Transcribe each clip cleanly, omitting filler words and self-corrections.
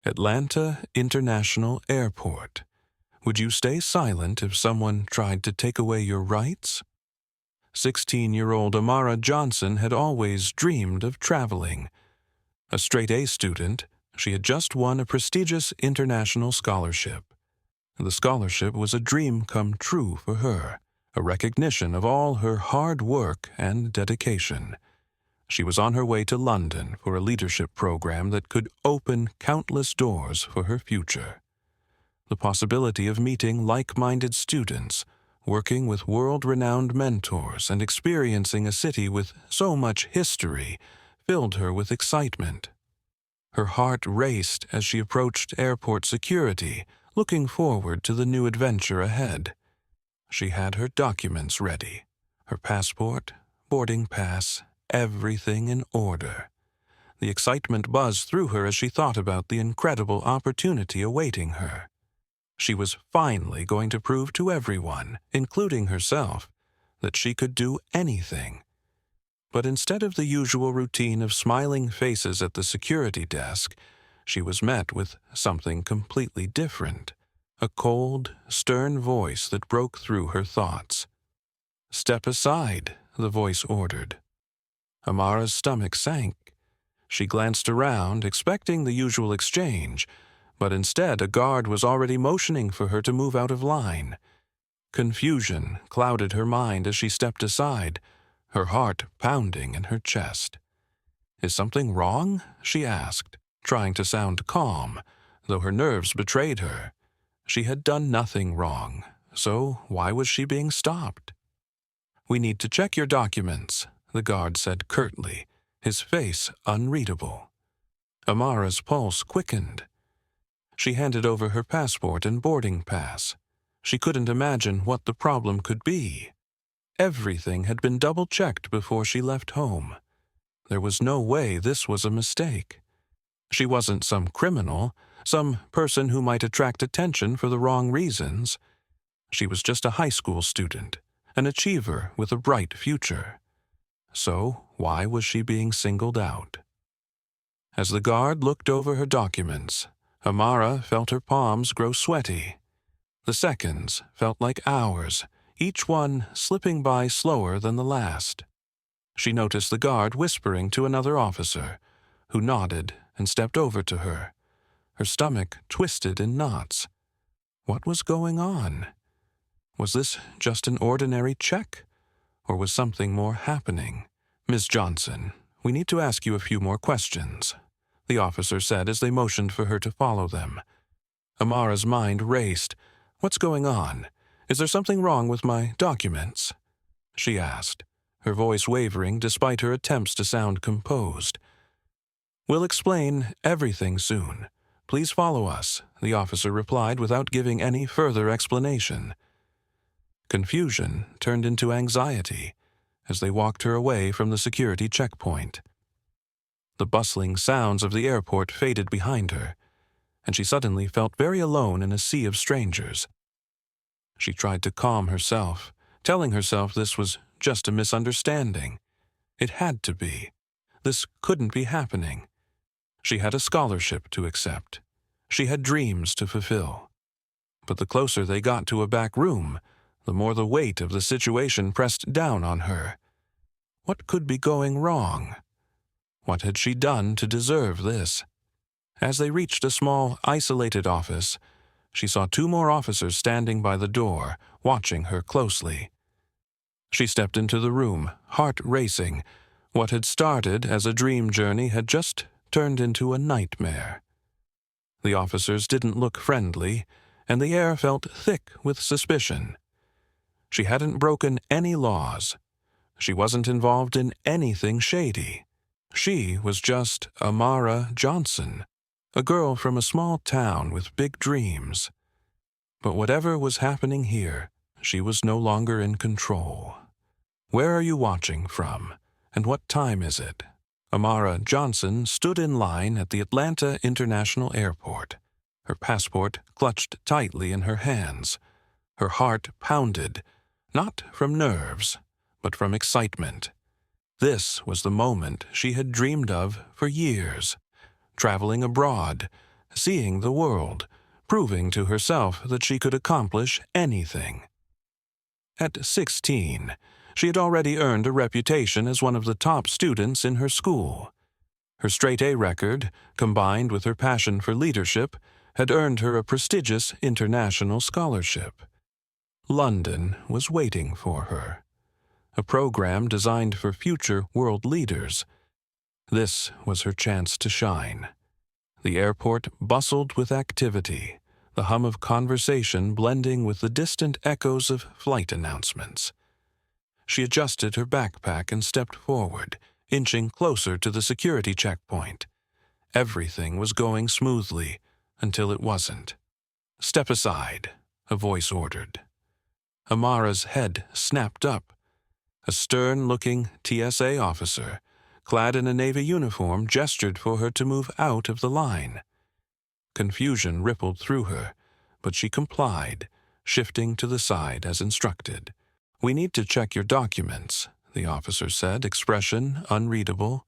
Atlanta International Airport. Would you stay silent if someone tried to take away your rights? 16-year-old Amara Johnson had always dreamed of traveling. A straight-A student, she had just won a prestigious international scholarship. The scholarship was a dream come true for her, a recognition of all her hard work and dedication. She was on her way to London for a leadership program that could open countless doors for her future. The possibility of meeting like-minded students, working with world-renowned mentors, and experiencing a city with so much history filled her with excitement. Her heart raced as she approached airport security, looking forward to the new adventure ahead. She had her documents ready, her passport, boarding pass, everything in order. The excitement buzzed through her as she thought about the incredible opportunity awaiting her. She was finally going to prove to everyone, including herself, that she could do anything. But instead of the usual routine of smiling faces at the security desk, she was met with something completely different, a cold, stern voice that broke through her thoughts. "Step aside," the voice ordered. Amara's stomach sank. She glanced around, expecting the usual exchange, but instead a guard was already motioning for her to move out of line. Confusion clouded her mind as she stepped aside, her heart pounding in her chest. "Is something wrong?" she asked, trying to sound calm, though her nerves betrayed her. She had done nothing wrong, so why was she being stopped? "We need to check your documents," the guard said curtly, his face unreadable. Amara's pulse quickened. She handed over her passport and boarding pass. She couldn't imagine what the problem could be. Everything had been double-checked before she left home. There was no way this was a mistake. She wasn't some criminal, some person who might attract attention for the wrong reasons. She was just a high school student, an achiever with a bright future. So why was she being singled out? As the guard looked over her documents, Amara felt her palms grow sweaty. The seconds felt like hours, each one slipping by slower than the last. She noticed the guard whispering to another officer, who nodded and stepped over to her. Her stomach twisted in knots. What was going on? Was this just an ordinary check? Or was something more happening? "Miss Johnson, we need to ask you a few more questions," the officer said as they motioned for her to follow them. Amara's mind raced. "What's going on? Is there something wrong with my documents?" she asked, her voice wavering despite her attempts to sound composed. "We'll explain everything soon. Please follow us," the officer replied without giving any further explanation. Confusion turned into anxiety as they walked her away from the security checkpoint. The bustling sounds of the airport faded behind her, and she suddenly felt very alone in a sea of strangers. She tried to calm herself, telling herself this was just a misunderstanding. It had to be. This couldn't be happening. She had a scholarship to accept. She had dreams to fulfill. But the closer they got to a back room, the more the weight of the situation pressed down on her. What could be going wrong? What had she done to deserve this? As they reached a small, isolated office, she saw two more officers standing by the door, watching her closely. She stepped into the room, heart racing. What had started as a dream journey had just turned into a nightmare. The officers didn't look friendly, and the air felt thick with suspicion. She hadn't broken any laws. She wasn't involved in anything shady. She was just Amara Johnson, a girl from a small town with big dreams. But whatever was happening here, she was no longer in control. "Where are you watching from, and what time is it?" Amara Johnson stood in line at the Atlanta International Airport, her passport clutched tightly in her hands. Her heart pounded, not from nerves, but from excitement. This was the moment she had dreamed of for years. Traveling abroad, seeing the world, proving to herself that she could accomplish anything. At 16, she had already earned a reputation as one of the top students in her school. Her straight-A record, combined with her passion for leadership, had earned her a prestigious international scholarship. London was waiting for her. A program designed for future world leaders. This was her chance to shine. The airport bustled with activity, the hum of conversation blending with the distant echoes of flight announcements. She adjusted her backpack and stepped forward, inching closer to the security checkpoint. Everything was going smoothly until it wasn't. "Step aside," a voice ordered. Amara's head snapped up. A stern-looking TSA officer, clad in a Navy uniform, gestured for her to move out of the line. Confusion rippled through her, but she complied, shifting to the side as instructed. "We need to check your documents," the officer said, expression unreadable.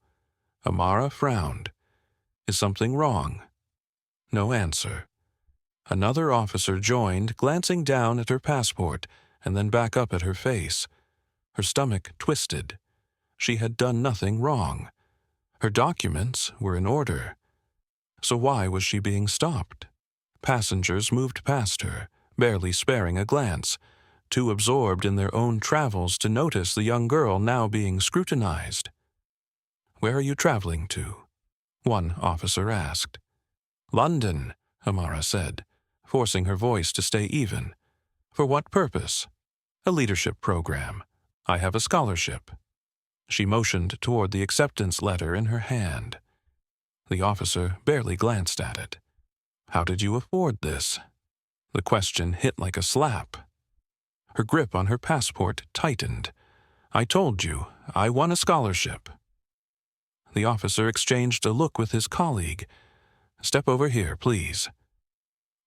Amara frowned. "Is something wrong?" No answer. Another officer joined, glancing down at her passport and then back up at her face. Her stomach twisted. She had done nothing wrong. Her documents were in order. So why was she being stopped? Passengers moved past her, barely sparing a glance, too absorbed in their own travels to notice the young girl now being scrutinized. "Where are you traveling to?" one officer asked. "London," Amara said, forcing her voice to stay even. "For what purpose?" "A leadership program. I have a scholarship." She motioned toward the acceptance letter in her hand. The officer barely glanced at it. "How did you afford this?" The question hit like a slap. Her grip on her passport tightened. "I told you, I won a scholarship." The officer exchanged a look with his colleague. "Step over here, please."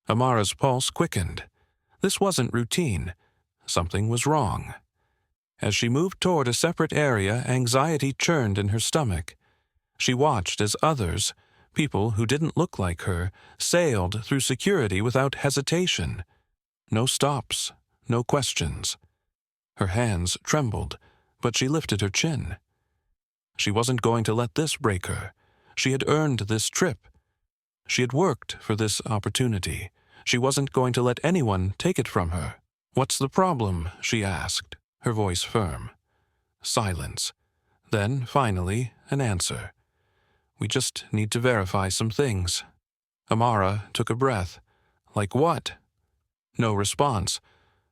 Amara's pulse quickened. This wasn't routine. Something was wrong. As she moved toward a separate area, anxiety churned in her stomach. She watched as others, people who didn't look like her, sailed through security without hesitation. No stops, no questions. Her hands trembled, but she lifted her chin. She wasn't going to let this break her. She had earned this trip. She had worked for this opportunity. She wasn't going to let anyone take it from her. "What's the problem?" she asked, her voice firm. Silence. Then, finally, an answer. "We just need to verify some things." Amara took a breath. "Like what?" No response.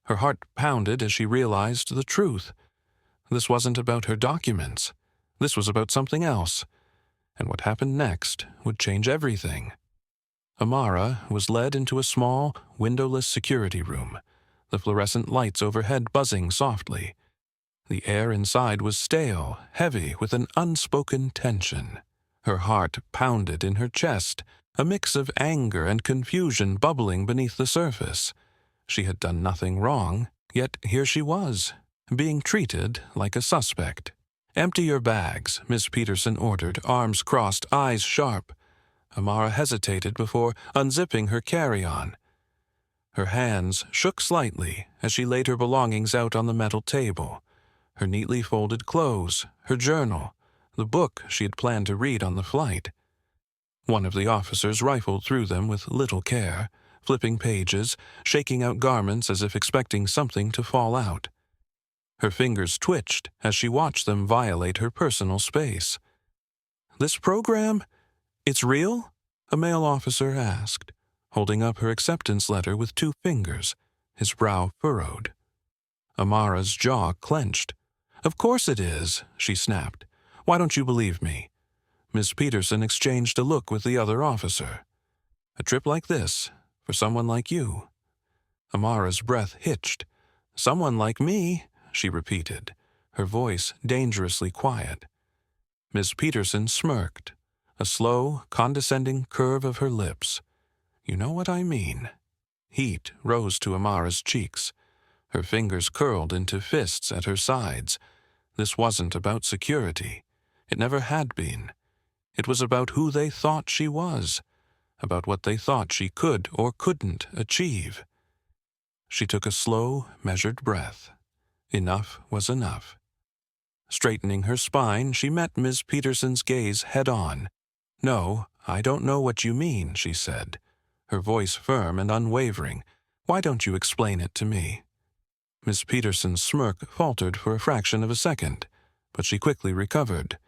Her heart pounded as she realized the truth. This wasn't about her documents. This was about something else. And what happened next would change everything. Amara was led into a small, windowless security room, the fluorescent lights overhead buzzing softly. The air inside was stale, heavy with an unspoken tension. Her heart pounded in her chest, a mix of anger and confusion bubbling beneath the surface. She had done nothing wrong, yet here she was, being treated like a suspect. "Empty your bags," Miss Peterson ordered, arms crossed, eyes sharp. Amara hesitated before unzipping her carry-on. Her hands shook slightly as she laid her belongings out on the metal table. Her neatly folded clothes, her journal, the book she had planned to read on the flight. One of the officers rifled through them with little care, flipping pages, shaking out garments as if expecting something to fall out. Her fingers twitched as she watched them violate her personal space. "This program? It's real?" a male officer asked, holding up her acceptance letter with 2 fingers, his brow furrowed. Amara's jaw clenched. "Of course it is," she snapped. "Why don't you believe me?" Miss Peterson exchanged a look with the other officer. "A trip like this, for someone like you." Amara's breath hitched. "Someone like me," she repeated, her voice dangerously quiet. Miss Peterson smirked, a slow, condescending curve of her lips. "You know what I mean." Heat rose to Amara's cheeks. Her fingers curled into fists at her sides. This wasn't about security. It never had been. It was about who they thought she was. about what they thought she could or couldn't achieve. She took a slow, measured breath. Enough was enough. Straightening her spine, she met Ms. Peterson's gaze head-on. "No, I don't know what you mean," she said, her voice firm and unwavering. "Why don't you explain it to me?" Miss Peterson's smirk faltered for a fraction of a second, but she quickly recovered.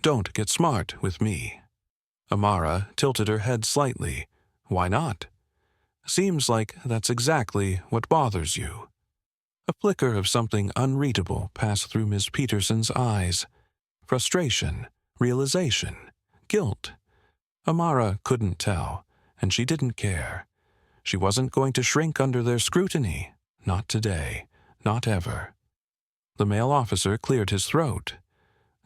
"Don't get smart with me." Amara tilted her head slightly. "Why not?" "Seems like that's exactly what bothers you." A flicker of something unreadable passed through Miss Peterson's eyes. Frustration, realization, guilt. Amara couldn't tell, and she didn't care. She wasn't going to shrink under their scrutiny. Not today. Not ever. The male officer cleared his throat.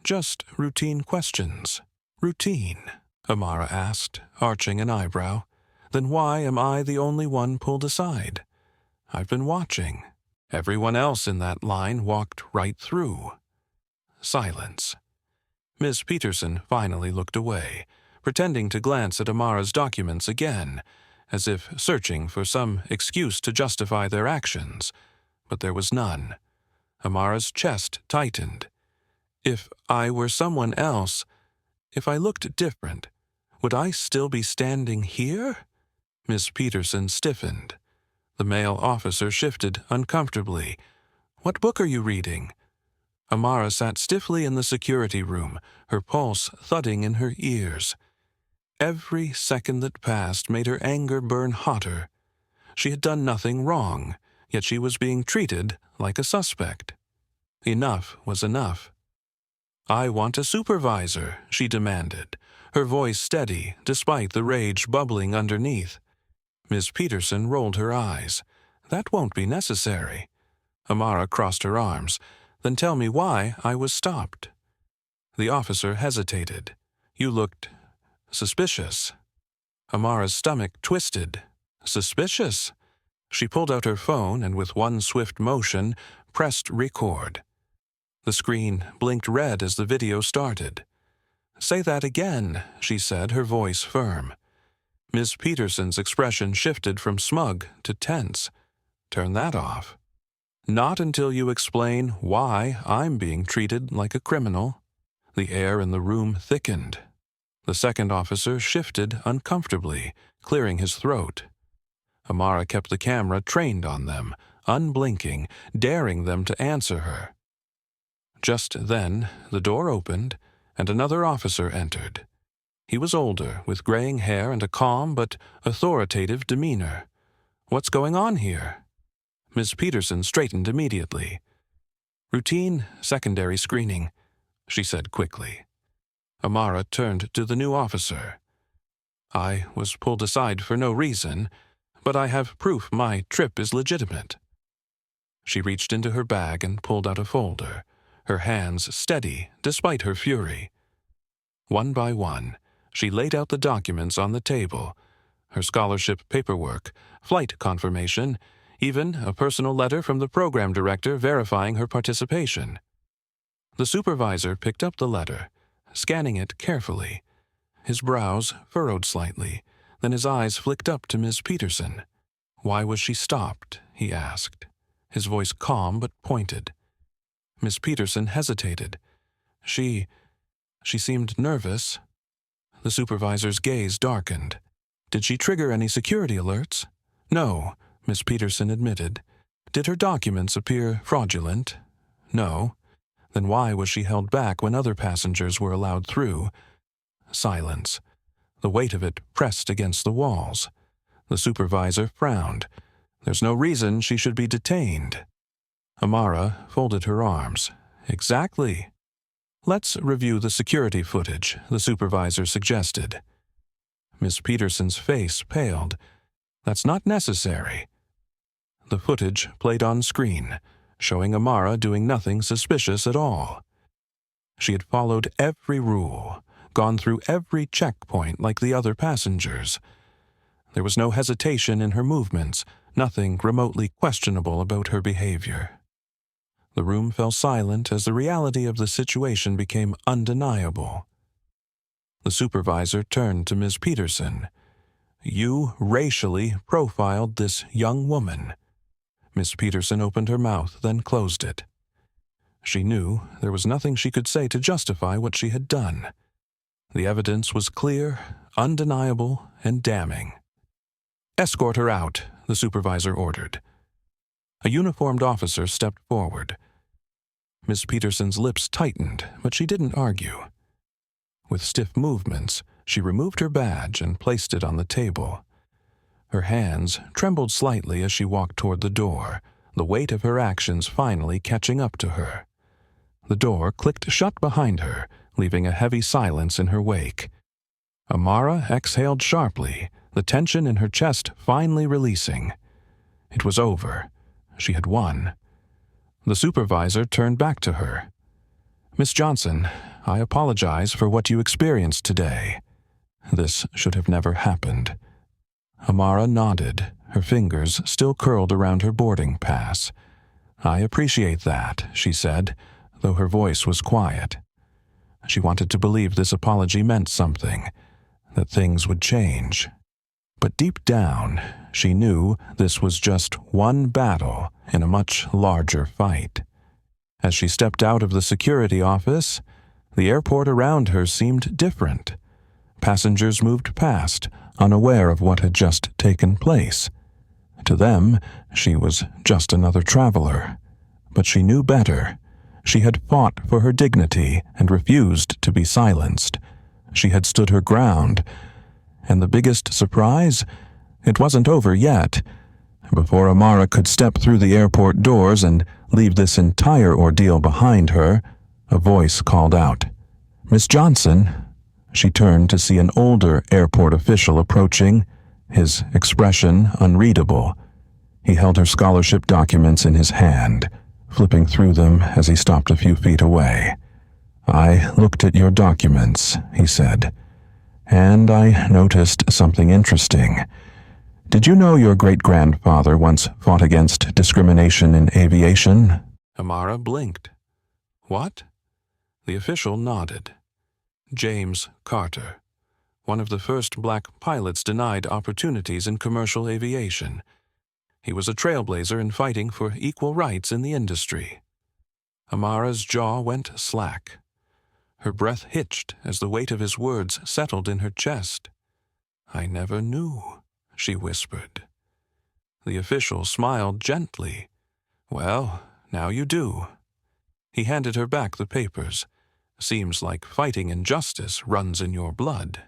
"Just routine questions." "Routine?" Amara asked, arching an eyebrow. "Then why am I the only one pulled aside? I've been watching. Everyone else in that line walked right through." Silence. Miss Peterson finally looked away, pretending to glance at Amara's documents again, as if searching for some excuse to justify their actions. But there was none. Amara's chest tightened. "If I were someone else, if I looked different, would I still be standing here?" Miss Peterson stiffened. The male officer shifted uncomfortably. "What book are you reading?" Amara sat stiffly in the security room, her pulse thudding in her ears. Every second that passed made her anger burn hotter. She had done nothing wrong, yet she was being treated like a suspect. Enough was enough. "I want a supervisor," she demanded, her voice steady despite the rage bubbling underneath. Miss Peterson rolled her eyes. "That won't be necessary." Amara crossed her arms. "Then tell me why I was stopped." The officer hesitated. "You looked suspicious." Amara's stomach twisted. "Suspicious?" She pulled out her phone and with one swift motion pressed record. The screen blinked red as the video started. "Say that again," she said, her voice firm. Miss Peterson's expression shifted from smug to tense. "Turn that off." "Not until you explain why I'm being treated like a criminal." The air in the room thickened. The second officer shifted uncomfortably, clearing his throat. Amara kept the camera trained on them, unblinking, daring them to answer her. Just then, the door opened, and another officer entered. He was older, with graying hair and a calm but authoritative demeanor. "What's going on here?" Miss Peterson straightened immediately. "Routine secondary screening," she said quickly. Amara turned to the new officer. "I was pulled aside for no reason, but I have proof my trip is legitimate." She reached into her bag and pulled out a folder, her hands steady despite her fury. One by one, she laid out the documents on the table, her scholarship paperwork, flight confirmation, even a personal letter from the program director verifying her participation. The supervisor picked up the letter, scanning it carefully. His brows furrowed slightly, then his eyes flicked up to Miss Peterson. "Why was she stopped?" he asked, his voice calm but pointed. Miss Peterson hesitated. She seemed nervous." The supervisor's gaze darkened. "Did she trigger any security alerts?" "No," Miss Peterson admitted. "Did her documents appear fraudulent?" "No." Then why was she held back when other passengers were allowed through? Silence. The weight of it pressed against the walls. The supervisor frowned. "There's no reason she should be detained." Amara folded her arms. "Exactly." "Let's review the security footage," the supervisor suggested. Miss Peterson's face paled. "That's not necessary." The footage played on screen, showing Amara doing nothing suspicious at all. She had followed every rule, gone through every checkpoint like the other passengers. There was no hesitation in her movements, nothing remotely questionable about her behavior. The room fell silent as the reality of the situation became undeniable. The supervisor turned to Ms. Peterson. You racially profiled this young woman." Miss Peterson opened her mouth, then closed it. She knew there was nothing she could say to justify what she had done. The evidence was clear, undeniable, and damning. "Escort her out," the supervisor ordered. A uniformed officer stepped forward. Miss Peterson's lips tightened, but she didn't argue. With stiff movements, she removed her badge and placed it on the table. Her hands trembled slightly as she walked toward the door, the weight of her actions finally catching up to her. The door clicked shut behind her, leaving a heavy silence in her wake. Amara exhaled sharply, the tension in her chest finally releasing. It was over. She had won. The supervisor turned back to her. "Miss Johnson, I apologize for what you experienced today. This should have never happened." Amara nodded, her fingers still curled around her boarding pass. "I appreciate that," she said, though her voice was quiet. She wanted to believe this apology meant something, that things would change. But deep down, she knew this was just one battle in a much larger fight. As she stepped out of the security office, the airport around her seemed different. Passengers moved past, unaware of what had just taken place. To them, she was just another traveler. But she knew better. She had fought for her dignity and refused to be silenced. She had stood her ground. And the biggest surprise? It wasn't over yet. Before Amara could step through the airport doors and leave this entire ordeal behind her, a voice called out, "Miss Johnson." She turned to see an older airport official approaching, his expression unreadable. He held her scholarship documents in his hand, flipping through them as he stopped a few feet away. "I looked at your documents," he said, "and I noticed something interesting. Did you know your great-grandfather once fought against discrimination in aviation?" Amara blinked. "What?" The official nodded. James Carter, one of the first black pilots denied opportunities in commercial aviation. He was a trailblazer in fighting for equal rights in the industry. Amara's jaw went slack. Her breath hitched as the weight of his words settled in her chest. "I never knew," she whispered. The official smiled gently. "Well, now you do." He handed her back the papers. "Seems like fighting injustice runs in your blood."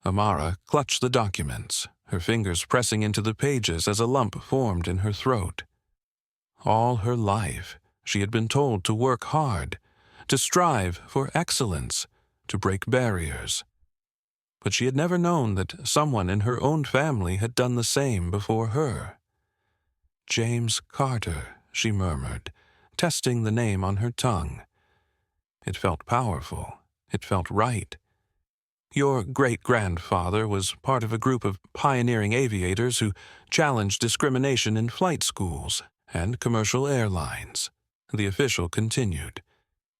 Amara clutched the documents, her fingers pressing into the pages as a lump formed in her throat. All her life, she had been told to work hard, to strive for excellence, to break barriers. But she had never known that someone in her own family had done the same before her. "James Carter," she murmured, testing the name on her tongue. It felt powerful. It felt right. "Your great-grandfather was part of a group of pioneering aviators who challenged discrimination in flight schools and commercial airlines," the official continued.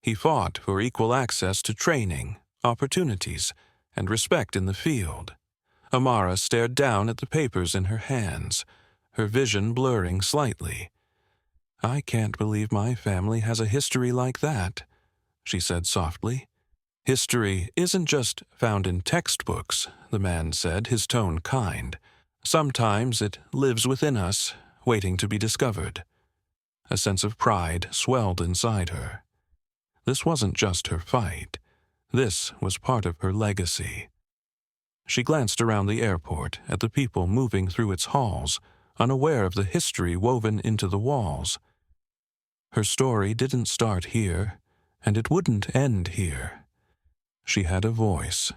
"He fought for equal access to training, opportunities, and respect in the field." Amara stared down at the papers in her hands, her vision blurring slightly. "I can't believe my family has a history like that," she said softly. "History isn't just found in textbooks," the man said, his tone kind. "Sometimes it lives within us, waiting to be discovered." A sense of pride swelled inside her. This wasn't just her fight. This was part of her legacy. She glanced around the airport at the people moving through its halls, unaware of the history woven into the walls. Her story didn't start here, and it wouldn't end here. She had a voice,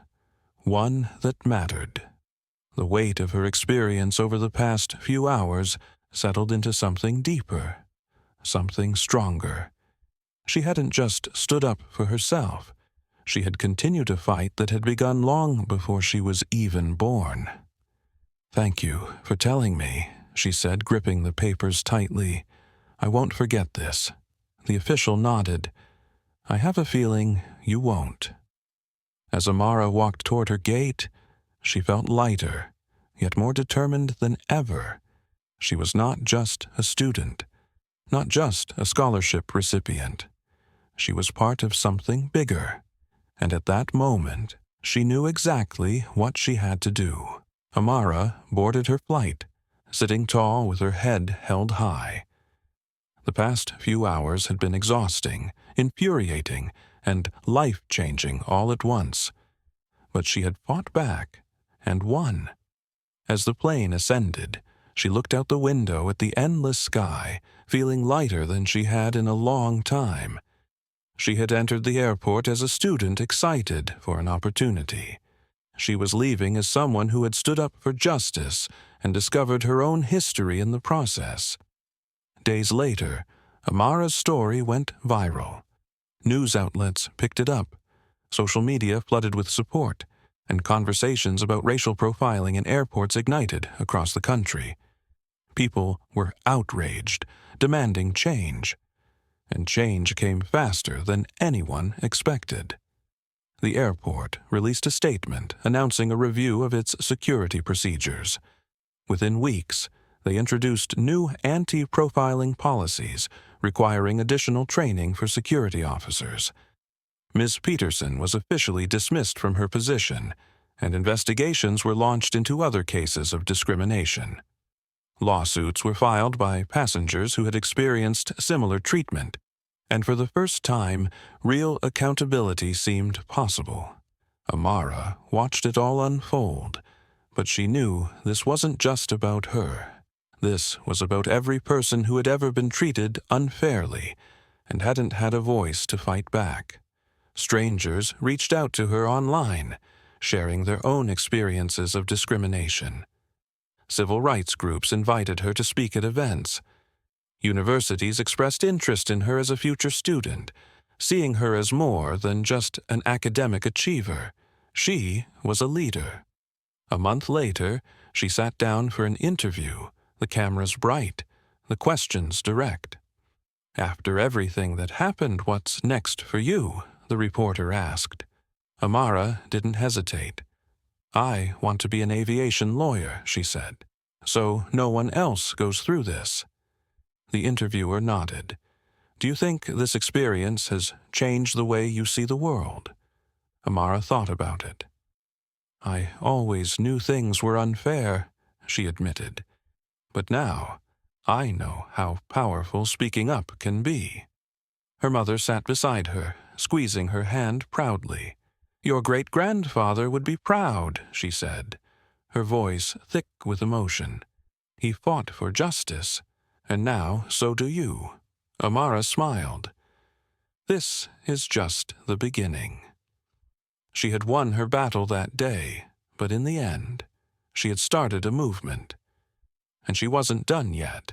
one that mattered. The weight of her experience over the past few hours settled into something deeper, something stronger. She hadn't just stood up for herself. She had continued a fight that had begun long before she was even born. "Thank you for telling me," she said, gripping the papers tightly. "I won't forget this." The official nodded. "I have a feeling you won't." As Amara walked toward her gate, she felt lighter, yet more determined than ever. She was not just a student, not just a scholarship recipient. She was part of something bigger, and at that moment, she knew exactly what she had to do. Amara boarded her flight, sitting tall with her head held high. The past few hours had been exhausting, infuriating, and life-changing all at once. But she had fought back and won. As the plane ascended, she looked out the window at the endless sky, feeling lighter than she had in a long time. She had entered the airport as a student excited for an opportunity. She was leaving as someone who had stood up for justice and discovered her own history in the process. Days later, Amara's story went viral. News outlets picked it up. Social media flooded with support, and conversations about racial profiling in airports ignited across the country. People were outraged, demanding change. And change came faster than anyone expected. The airport released a statement announcing a review of its security procedures. Within weeks, they introduced new anti-profiling policies requiring additional training for security officers. Ms. Peterson was officially dismissed from her position, and investigations were launched into other cases of discrimination. Lawsuits were filed by passengers who had experienced similar treatment, and for the first time, real accountability seemed possible. Amara watched it all unfold, but she knew this wasn't just about her. This was about every person who had ever been treated unfairly and hadn't had a voice to fight back. Strangers reached out to her online, sharing their own experiences of discrimination. Civil rights groups invited her to speak at events. Universities expressed interest in her as a future student, seeing her as more than just an academic achiever. She was a leader. A month later, she sat down for an interview, the cameras bright, the questions direct. "After everything that happened, what's next for you?" the reporter asked. Amara didn't hesitate. "I want to be an aviation lawyer," she said, "so no one else goes through this." The interviewer nodded. "Do you think this experience has changed the way you see the world?" Amara thought about it. "I always knew things were unfair," she admitted. "But now, I know how powerful speaking up can be." Her mother sat beside her, squeezing her hand proudly. "Your great-grandfather would be proud," she said, her voice thick with emotion. "He fought for justice, and now so do you." Amara smiled. This is just the beginning. She had won her battle that day, but in the end, she had started a movement. And she wasn't done yet.